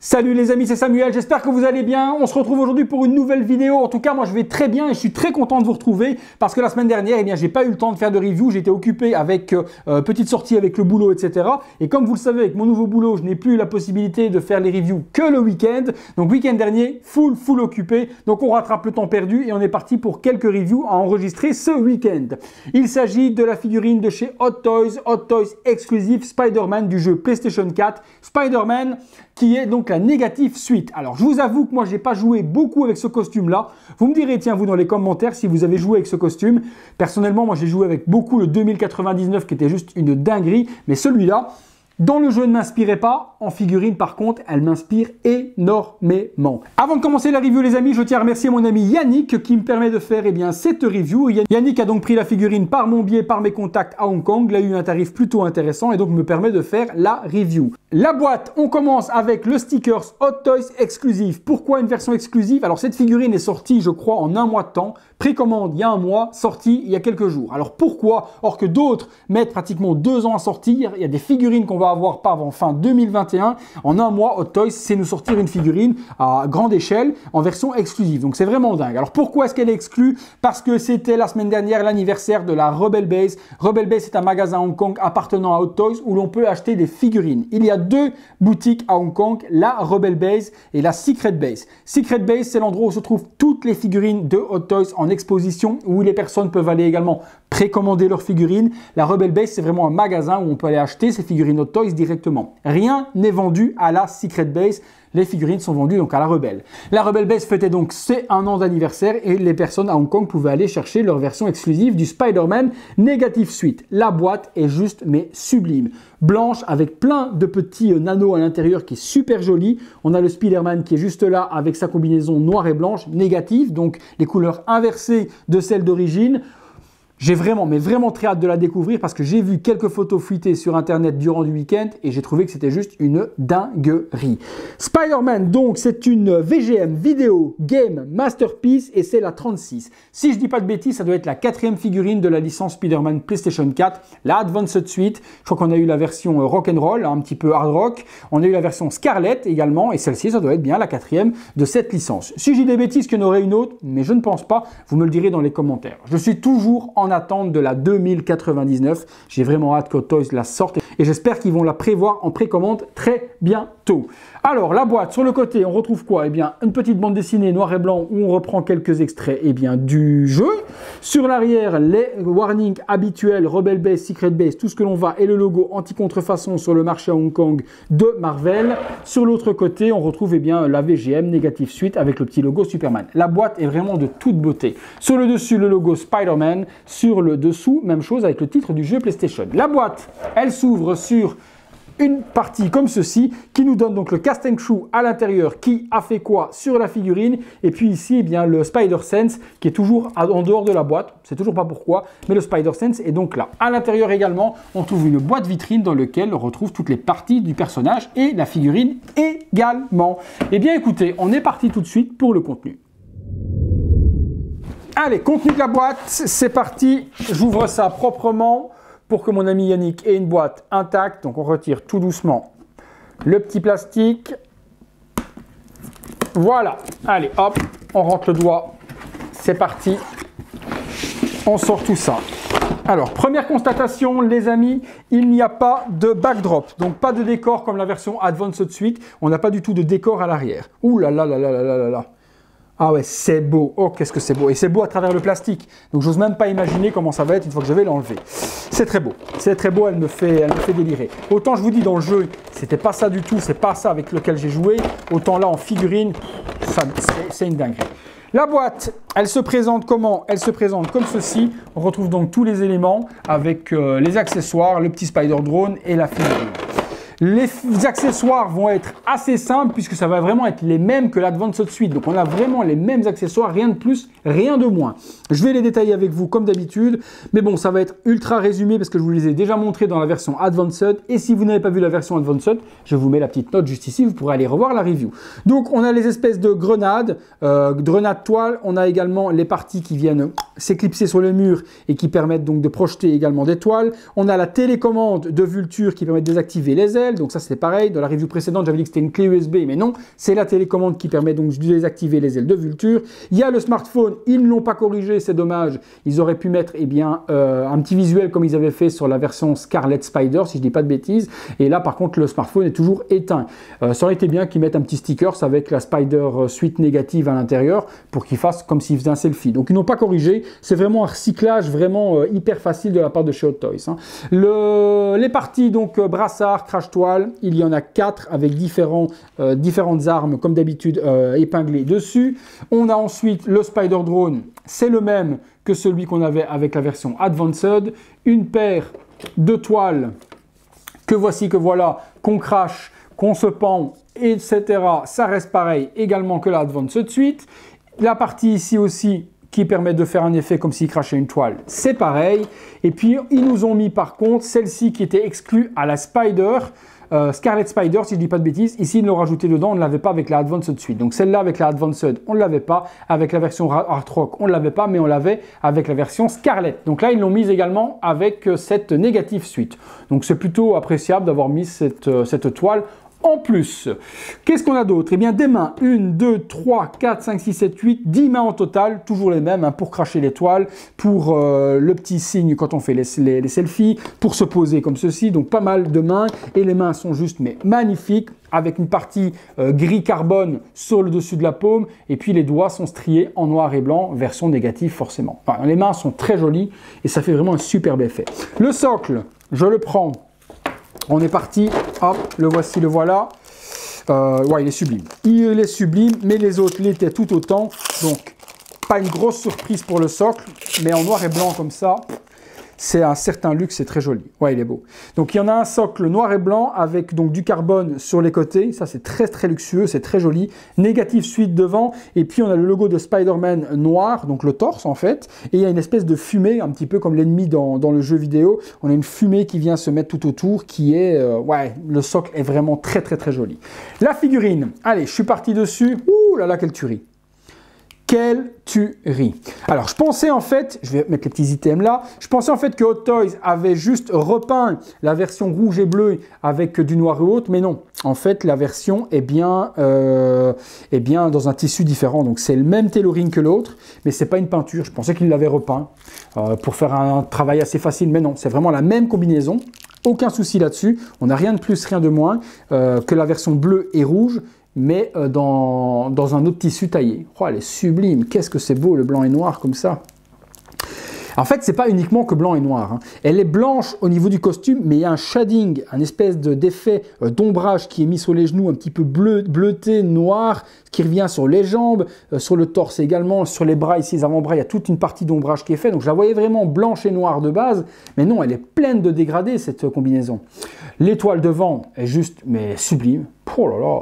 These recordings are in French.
Salut les amis, c'est Samuel, j'espère que vous allez bien. On se retrouve aujourd'hui pour une nouvelle vidéo. En tout cas, moi je vais très bien et je suis très content de vous retrouver parce que la semaine dernière, eh bien, j'ai pas eu le temps de faire de review. J'étais occupé avec petite sortie avec le boulot, etc. Et comme vous le savez, avec mon nouveau boulot, je n'ai plus la possibilité de faire les reviews que le week-end. Donc week-end dernier, full occupé. Donc on rattrape le temps perdu et on est parti pour quelques reviews à enregistrer ce week-end. Il s'agit de la figurine de chez Hot Toys exclusive Spider-Man du jeu PlayStation 4. Spider-Man qui est donc la Negative Suite. Alors, je vous avoue que moi, j'ai pas joué beaucoup avec ce costume-là. Vous me direz, tiens, vous, dans les commentaires, si vous avez joué avec ce costume. Personnellement, moi, j'ai joué avec beaucoup le 2099, qui était juste une dinguerie. Mais celui-là, dans le jeu, ne m'inspirait pas. En figurine, par contre, elle m'inspire énormément. Avant de commencer la review, les amis, je tiens à remercier mon ami Yannick qui me permet de faire cette review. Yannick a donc pris la figurine par mon biais, par mes contacts à Hong Kong. Il a eu un tarif plutôt intéressant et donc me permet de faire la review. La boîte, on commence avec le stickers Hot Toys exclusive. Pourquoi une version exclusive? Alors, cette figurine est sortie, je crois, en un mois de temps. Précommande il y a un mois, sortie il y a quelques jours. Alors pourquoi? Or que d'autres mettent pratiquement 2 ans à sortir. Il y a des figurines qu'on va avoir pas avant fin 2021. En un mois, Hot Toys sait nous sortir une figurine à grande échelle en version exclusive. Donc c'est vraiment dingue. Alors pourquoi est-ce qu'elle est exclue? Parce que c'était la semaine dernière l'anniversaire de la Rebel Base. Rebel Base, c'est un magasin à Hong Kong appartenant à Hot Toys où l'on peut acheter des figurines. Il y a 2 boutiques à Hong Kong, la Rebel Base et la Secret Base. Secret Base, c'est l'endroit où se trouvent toutes les figurines de Hot Toys en exposition, où les personnes peuvent aller également précommander leurs figurines. La Rebel Base, c'est vraiment un magasin où on peut aller acheter ces figurines Hot Toys directement. Rien n'est vendu à la Secret Base. Les figurines sont vendues donc à la Rebel. La Rebel Base fêtait donc ses 1 an d'anniversaire et les personnes à Hong Kong pouvaient aller chercher leur version exclusive du Spider-Man Negative Suite. La boîte est juste mais sublime. Blanche avec plein de petits nanos à l'intérieur qui est super joli. On a le Spider-Man qui est juste là avec sa combinaison noire et blanche négative, donc les couleurs inversées de celles d'origine. J'ai vraiment, mais vraiment très hâte de la découvrir parce que j'ai vu quelques photos fuitées sur internet durant le week-end et j'ai trouvé que c'était juste une dinguerie. Spider-Man, donc, c'est une VGM Video Game Masterpiece et c'est la 36. Si je dis pas de bêtises, ça doit être la 4e figurine de la licence Spider-Man PlayStation 4, la Advanced Suite. Je crois qu'on a eu la version Rock'n'Roll, un petit peu hard rock. On a eu la version Scarlet également et celle-ci, ça doit être bien la 4e de cette licence. Si je dis des bêtises qu'il y en aurait une autre, mais je ne pense pas, vous me le direz dans les commentaires. Je suis toujours en attente de la 2099. J'ai vraiment hâte que Toys la sorte et j'espère qu'ils vont la prévoir en précommande très bientôt. Alors, la boîte, sur le côté, on retrouve quoi? Eh bien, une petite bande dessinée noir et blanc où on reprend quelques extraits du jeu. Sur l'arrière, les warnings habituels, Rebel Base, Secret Base, tout ce que l'on va et le logo anti-contrefaçon sur le marché à Hong Kong de Marvel. Sur l'autre côté, on retrouve la VGM Negative Suite avec le petit logo Superman. La boîte est vraiment de toute beauté. Sur le dessus, le logo Spider-Man. Sur le dessous, même chose avec le titre du jeu PlayStation. La boîte, elle s'ouvre sur une partie comme ceci qui nous donne donc le Cast and Crew à l'intérieur qui a fait quoi sur la figurine et puis ici le Spider-Sense qui est toujours en dehors de la boîte, c'est toujours pas pourquoi, mais le Spider-Sense est donc là. À l'intérieur également, on trouve une boîte vitrine dans laquelle on retrouve toutes les parties du personnage et la figurine également. Eh bien écoutez, on est parti tout de suite pour le contenu. Allez, contenu de la boîte, c'est parti, j'ouvre ça proprement pour que mon ami Yannick ait une boîte intacte. Donc on retire tout doucement le petit plastique. Voilà, allez hop, on rentre le doigt, c'est parti, on sort tout ça. Alors, première constatation, les amis, il n'y a pas de backdrop, donc pas de décor comme la version Advanced Suite, on n'a pas du tout de décor à l'arrière. Ouh là là là là là là là là. Ah ouais, c'est beau. Oh, qu'est-ce que c'est beau. Et c'est beau à travers le plastique. Donc, j'ose même pas imaginer comment ça va être une fois que je vais l'enlever. C'est très beau. C'est très beau, elle me fait délirer. Autant, je vous dis, dans le jeu, c'était pas ça du tout. C'est pas ça avec lequel j'ai joué. Autant là, en figurine, c'est une dinguerie. La boîte, elle se présente comment? Elle se présente comme ceci. On retrouve donc tous les éléments avec les accessoires, le petit Spider-Drone et la figurine. Les accessoires vont être assez simples puisque ça va vraiment être les mêmes que l'Advanced Suite. Donc on a vraiment les mêmes accessoires, rien de plus, rien de moins. Je vais les détailler avec vous comme d'habitude, mais bon, ça va être ultra résumé parce que je vous les ai déjà montrés dans la version Advanced. Et si vous n'avez pas vu la version Advanced, je vous mets la petite note juste ici, vous pourrez aller revoir la review. Donc on a les espèces de grenades toile. On a également les parties qui viennent s'éclipser sur le mur et qui permettent donc de projeter également des toiles. On a la télécommande de Vulture qui permet de désactiver les ailes. matériel. Donc ça, c'était pareil. Dans la review précédente, j'avais dit que c'était une clé USB, mais non. C'est la télécommande qui permet donc de désactiver les ailes de Vulture. Il y a le smartphone. Ils ne l'ont pas corrigé, c'est dommage. Ils auraient pu mettre un petit visuel comme ils avaient fait sur la version Scarlet Spider, si je dis pas de bêtises. Et là, par contre, le smartphone est toujours éteint. Ça aurait été bien qu'ils mettent un petit sticker avec la Spider Suite négative à l'intérieur pour qu'ils fassent comme s'ils faisaient un selfie. Donc ils n'ont pas corrigé. C'est vraiment un recyclage vraiment hyper facile de la part de chez Hot Toys. Hein. Les parties donc brassard, crash toile, il y en a 4 avec différentes armes comme d'habitude épinglées dessus. On a ensuite le Spider Drone, c'est le même que celui qu'on avait avec la version Advanced. Une paire de toiles que voici, que voilà, qu'on crache, qu'on se pend, etc. Ça reste pareil également que la Advanced Suite. La partie ici aussi qui permet de faire un effet comme s'il crachait une toile, c'est pareil. Et puis, ils nous ont mis par contre celle-ci qui était exclue à la Spider, Scarlet Spider, si je ne dis pas de bêtises. Ici, ils l'ont rajouté dedans, on ne l'avait pas avec la Advanced Suite. Donc celle-là avec la Advanced, on ne l'avait pas. Avec la version Art Rock, on ne l'avait pas, mais on l'avait avec la version Scarlet. Donc là, ils l'ont mise également avec cette Negative Suite. Donc c'est plutôt appréciable d'avoir mis cette toile en plus. Qu'est-ce qu'on a d'autre? Eh bien, des mains. 1, 2, 3, 4, 5, 6, 7, 8, 10 mains en total. Toujours les mêmes hein, pour cracher les toiles, pour le petit signe quand on fait les selfies, pour se poser comme ceci. Donc, pas mal de mains. Et les mains sont juste mais magnifiques, avec une partie gris carbone sur le dessus de la paume. Et puis, les doigts sont striés en noir et blanc, version négative forcément. Enfin, les mains sont très jolies et ça fait vraiment un superbe effet. Le socle, je le prends. On est parti, hop, le voici, le voilà. Ouais, il est sublime. Il est sublime, mais les autres l'étaient tout autant. Donc, pas une grosse surprise pour le socle, mais en noir et blanc comme ça, c'est un certain luxe, c'est très joli. Ouais, il est beau. Donc, il y en a un socle noir et blanc avec donc du carbone sur les côtés. Ça, c'est très, très luxueux, c'est très joli. Negative Suite devant. Et puis, on a le logo de Spider-Man noir, donc le torse en fait. Et il y a une espèce de fumée, un petit peu comme l'ennemi dans le jeu vidéo. On a une fumée qui vient se mettre tout autour, qui est... ouais, le socle est vraiment très, très, très joli. La figurine. Allez, je suis parti dessus. Ouh là là, quelle tuerie. Quelle tuerie! Alors, je pensais en fait, je vais mettre les petits items là, je pensais en fait que Hot Toys avait juste repeint la version rouge et bleu avec du noir et autre, mais non. En fait, la version est bien dans un tissu différent. Donc, c'est le même tailoring que l'autre, mais c'est pas une peinture. Je pensais qu'il l'avait repeint pour faire un travail assez facile, mais non, c'est vraiment la même combinaison. Aucun souci là-dessus. On n'a rien de plus, rien de moins que la version bleue et rouge, mais dans un autre tissu taillé. Oh, elle est sublime, qu'est-ce que c'est beau le blanc et noir comme ça. En fait, c'est pas uniquement que blanc et noir. Hein. Elle est blanche au niveau du costume, mais il y a un shading, un espèce d'effet d'ombrage qui est mis sur les genoux, un petit peu bleuté, noir, qui revient sur les jambes, sur le torse également, sur les bras ici, les avant-bras, il y a toute une partie d'ombrage qui est faite. Donc je la voyais vraiment blanche et noire de base, mais non, elle est pleine de dégradés cette combinaison. L'étoile devant est juste, mais sublime. Oh là là.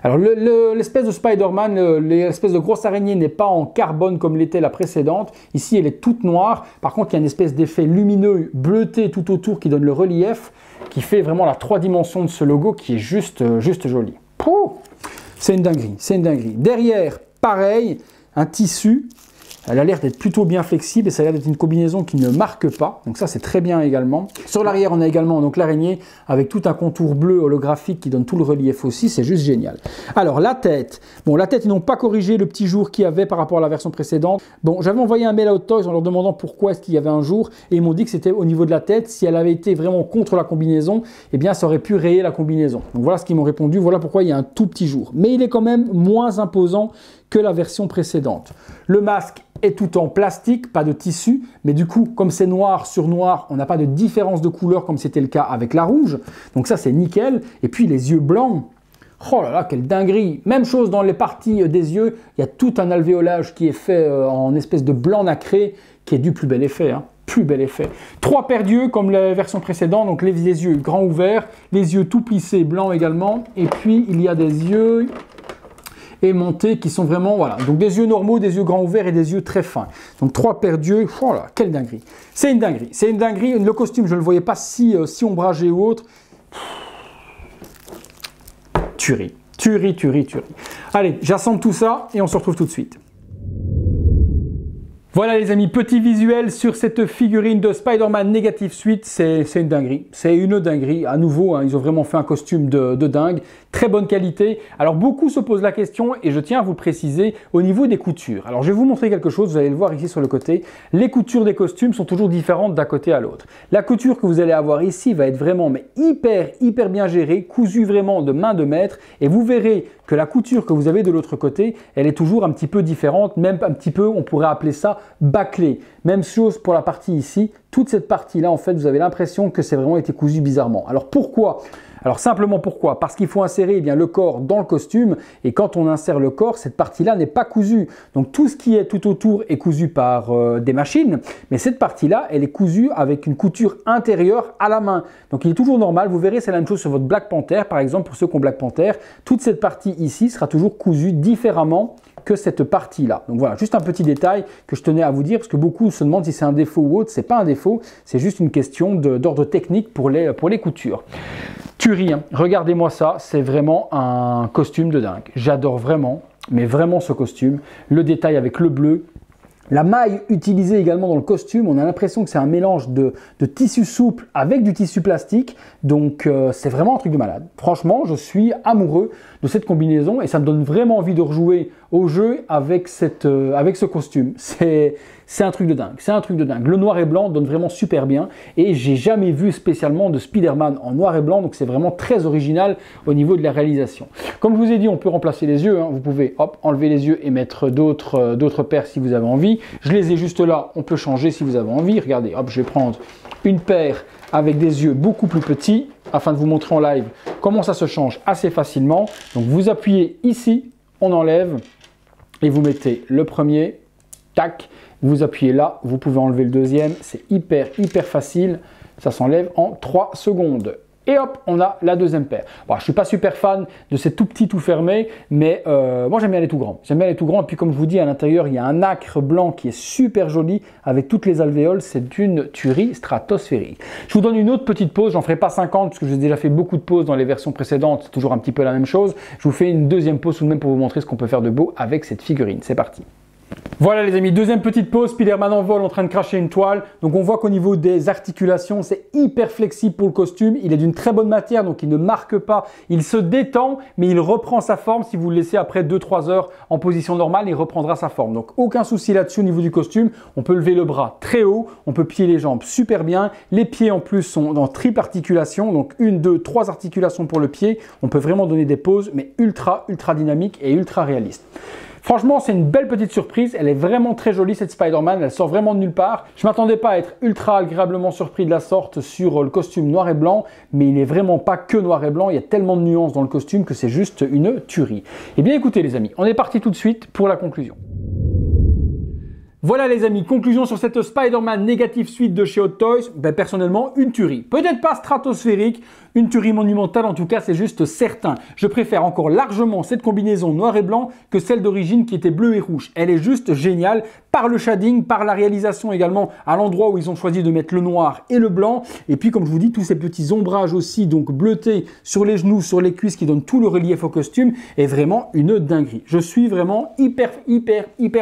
Alors l'espèce de Spider-Man, l'espèce de grosse araignée n'est pas en carbone comme l'était la précédente. Ici, elle est toute noire. Par contre, il y a une espèce d'effet lumineux bleuté tout autour qui donne le relief, qui fait vraiment la 3 dimensions de ce logo qui est juste joli. C'est une dinguerie, c'est une dinguerie. Derrière, pareil, un tissu. Elle a l'air d'être plutôt bien flexible et ça a l'air d'être une combinaison qui ne marque pas. Donc ça, c'est très bien également. Sur l'arrière, on a également donc l'araignée avec tout un contour bleu holographique qui donne tout le relief aussi. C'est juste génial. Alors, la tête. Bon, la tête, ils n'ont pas corrigé le petit jour qu'il y avait par rapport à la version précédente. Bon, j'avais envoyé un mail à Hot Toys en leur demandant pourquoi est-ce qu'il y avait un jour et ils m'ont dit que c'était au niveau de la tête. Si elle avait été vraiment contre la combinaison, eh bien, ça aurait pu rayer la combinaison. Donc voilà ce qu'ils m'ont répondu. Voilà pourquoi il y a un tout petit jour. Mais il est quand même moins imposant que la version précédente. Le masque est tout en plastique, pas de tissu, mais du coup, comme c'est noir sur noir, on n'a pas de différence de couleur comme c'était le cas avec la rouge. Donc ça, c'est nickel. Et puis les yeux blancs, oh là là, quelle dinguerie! Même chose dans les parties des yeux, il y a tout un alvéolage qui est fait en espèce de blanc nacré, qui est du plus bel effet. Hein. Plus bel effet. 3 paires d'yeux comme la version précédente, donc les yeux grands ouverts, les yeux tout plissés blancs également, et puis il y a des yeux aimantés qui sont vraiment, voilà, donc des yeux normaux, des yeux grands ouverts et des yeux très fins. Donc 3 paires d'yeux, voilà, quelle dinguerie. C'est une dinguerie, c'est une dinguerie. Le costume, je ne le voyais pas si ombragé ou autre. Tuerie, tuerie, tuerie, tuerie. Allez, j'assemble tout ça et on se retrouve tout de suite. Voilà les amis, petit visuel sur cette figurine de Spider-Man Negative Suite, c'est une dinguerie, c'est une dinguerie, à nouveau, hein, ils ont vraiment fait un costume de dingue, très bonne qualité. Alors beaucoup se posent la question et je tiens à vous préciser au niveau des coutures. Alors je vais vous montrer quelque chose, vous allez le voir ici sur le côté, les coutures des costumes sont toujours différentes d'un côté à l'autre. La couture que vous allez avoir ici va être vraiment mais hyper bien gérée, cousue vraiment de main de maître et vous verrez que la couture que vous avez de l'autre côté, elle est toujours un petit peu différente, même un petit peu, on pourrait appeler ça bâclé. Même chose pour la partie ici, toute cette partie-là, en fait, vous avez l'impression que c'est vraiment été cousu bizarrement. Alors pourquoi ? Alors simplement pourquoi? Parce qu'il faut insérer le corps dans le costume et quand on insère le corps, cette partie-là n'est pas cousue. Donc tout ce qui est tout autour est cousu par des machines, mais cette partie-là, elle est cousue avec une couture intérieure à la main. Donc il est toujours normal, vous verrez, c'est la même chose sur votre Black Panther, par exemple, pour ceux qui ont Black Panther, toute cette partie ici sera toujours cousue différemment que cette partie-là. Donc voilà, juste un petit détail que je tenais à vous dire parce que beaucoup se demandent si c'est un défaut ou autre. C'est pas un défaut, c'est juste une question d'ordre technique pour les coutures. Tuerie, hein. Regardez-moi ça, c'est vraiment un costume de dingue. J'adore vraiment, mais vraiment ce costume. Le détail avec le bleu. La maille utilisée également dans le costume, on a l'impression que c'est un mélange de tissu souple avec du tissu plastique. Donc c'est vraiment un truc de malade. Franchement, je suis amoureux de cette combinaison et ça me donne vraiment envie de rejouer au jeu avec ce costume. C'est un truc de dingue, c'est un truc de dingue. Le noir et blanc donne vraiment super bien et j'ai jamais vu spécialement de Spider-Man en noir et blanc, donc c'est vraiment très original au niveau de la réalisation. Comme je vous ai dit, on peut remplacer les yeux, hein. Vous pouvez hop, enlever les yeux et mettre d'autres paires si vous avez envie. Je les ai juste là, on peut changer si vous avez envie. Regardez, hop, je vais prendre une paire avec des yeux beaucoup plus petits afin de vous montrer en live comment ça se change assez facilement. Donc vous appuyez ici, on enlève et vous mettez le premier, tac, vous appuyez là, vous pouvez enlever le deuxième, c'est hyper facile, ça s'enlève en 3 secondes. Et hop, on a la deuxième paire. Bon, je ne suis pas super fan de ces tout petits tout fermés, mais moi j'aime bien les tout grands. J'aime bien les tout grands, et puis comme je vous dis, à l'intérieur, il y a un nacre blanc qui est super joli, avec toutes les alvéoles, c'est une tuerie stratosphérique. Je vous donne une autre petite pause, j'en ferai pas 50, parce que j'ai déjà fait beaucoup de pauses dans les versions précédentes, c'est toujours un petit peu la même chose. Je vous fais une deuxième pause tout de même pour vous montrer ce qu'on peut faire de beau avec cette figurine. C'est parti. Voilà les amis, deuxième petite pause, Spider-Man en vol en train de cracher une toile. Donc on voit qu'au niveau des articulations, c'est hyper flexible pour le costume. Il est d'une très bonne matière, donc il ne marque pas. Il se détend, mais il reprend sa forme. Si vous le laissez après 2-3 heures en position normale, il reprendra sa forme. Donc aucun souci là-dessus au niveau du costume. On peut lever le bras très haut, on peut plier les jambes super bien. Les pieds en plus sont dans triple articulation, donc 1, 2, 3 articulations pour le pied. On peut vraiment donner des poses, mais ultra dynamiques et ultra réalistes. Franchement, c'est une belle petite surprise. Elle est vraiment très jolie, cette Spider-Man. Elle sort vraiment de nulle part. Je ne m'attendais pas à être ultra agréablement surpris de la sorte sur le costume noir et blanc, mais il n'est vraiment pas que noir et blanc. Il y a tellement de nuances dans le costume que c'est juste une tuerie. Eh bien, écoutez les amis, on est parti tout de suite pour la conclusion. Voilà les amis, conclusion sur cette Spider-Man Negative Suite de chez Hot Toys. Ben, personnellement, une tuerie. Peut-être pas stratosphérique, une tuerie monumentale en tout cas, c'est juste certain. Je préfère encore largement cette combinaison noir et blanc que celle d'origine qui était bleu et rouge. Elle est juste géniale par le shading, par la réalisation également à l'endroit où ils ont choisi de mettre le noir et le blanc. Et puis comme je vous dis, tous ces petits ombrages aussi, donc bleutés sur les genoux, sur les cuisses qui donnent tout le relief au costume, est vraiment une dinguerie. Je suis vraiment hyper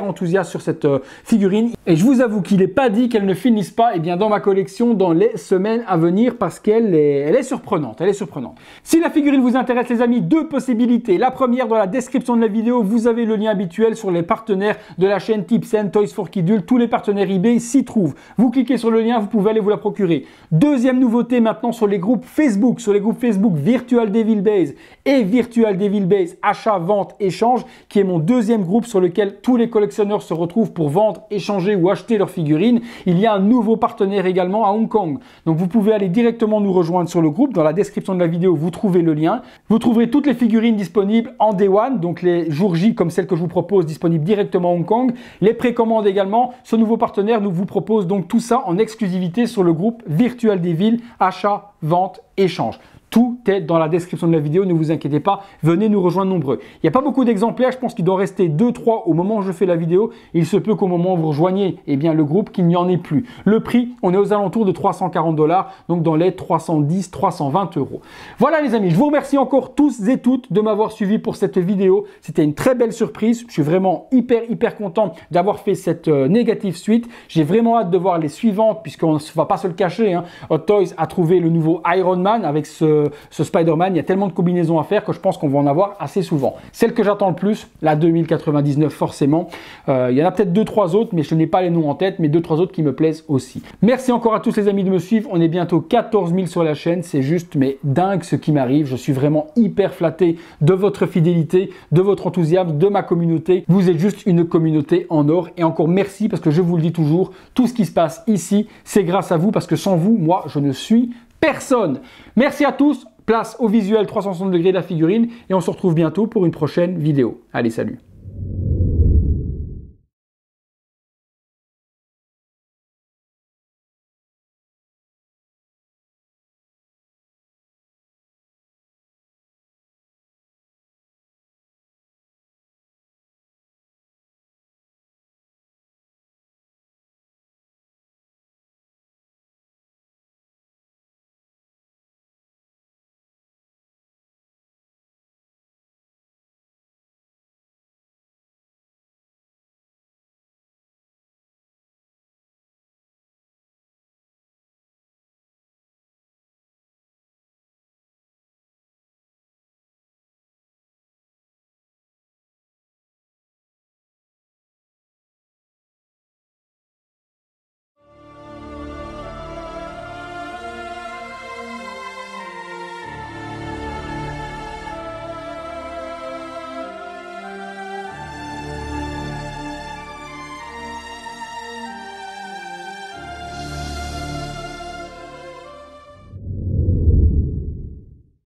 enthousiaste sur cette figurine. Et je vous avoue qu'il n'est pas dit qu'elle ne finisse pas dans ma collection dans les semaines à venir parce qu'elle est surprenante. Elle est surprenante. Si la figurine vous intéresse les amis, deux possibilités. La première, dans la description de la vidéo, vous avez le lien habituel sur les partenaires de la chaîne Tips & Toys for Kidult. Tous les partenaires eBay s'y trouvent. Vous cliquez sur le lien, vous pouvez aller vous la procurer. Deuxième nouveauté maintenant sur les groupes Facebook. Sur les groupes Facebook Virtual Devil Base et Virtual Devil Base achat, vente, échange, qui est mon deuxième groupe sur lequel tous les collectionneurs se retrouvent pour vendre, échanger ou acheter leurs figurines. Il y a un nouveau partenaire également à Hong Kong. Donc vous pouvez aller directement nous rejoindre sur le groupe. Dans la description de la vidéo, vous trouvez le lien. Vous trouverez toutes les figurines disponibles en Day One, donc les jours J comme celle que je vous propose, disponibles directement à Hong Kong. Les précommandes également. Ce nouveau partenaire nous vous propose donc tout ça en exclusivité sur le groupe Virtual Devil, achat, vente, échange. Tout est dans la description de la vidéo, ne vous inquiétez pas, venez nous rejoindre nombreux. Il n'y a pas beaucoup d'exemplaires, je pense qu'il doit rester 2-3 au moment où je fais la vidéo. Il se peut qu'au moment où vous rejoignez le groupe, qu'il n'y en ait plus. Le prix, on est aux alentours de 340 $, donc dans les 310-320 €. Voilà les amis, je vous remercie encore tous et toutes de m'avoir suivi pour cette vidéo. C'était une très belle surprise, je suis vraiment hyper content d'avoir fait cette négative suite. J'ai vraiment hâte de voir les suivantes, puisqu'on ne va pas se le cacher, hein. Hot Toys a trouvé le nouveau Iron Man avec ce Spider-Man. Il y a tellement de combinaisons à faire que je pense qu'on va en avoir assez souvent. Celle que j'attends le plus, la 2099 forcément. Il y en a peut-être 2-3 autres, mais je n'ai pas les noms en tête, mais 2-3 autres qui me plaisent aussi. Merci encore à tous les amis de me suivre. On est bientôt 14 000 sur la chaîne. C'est juste mais dingue ce qui m'arrive. Je suis vraiment hyper flatté de votre fidélité, de votre enthousiasme, de ma communauté. Vous êtes juste une communauté en or. Et encore merci parce que je vous le dis toujours, tout ce qui se passe ici, c'est grâce à vous parce que sans vous, moi, je ne suis personne. Merci à tous. Place au visuel 360 degrés de la figurine et on se retrouve bientôt pour une prochaine vidéo. Allez, salut!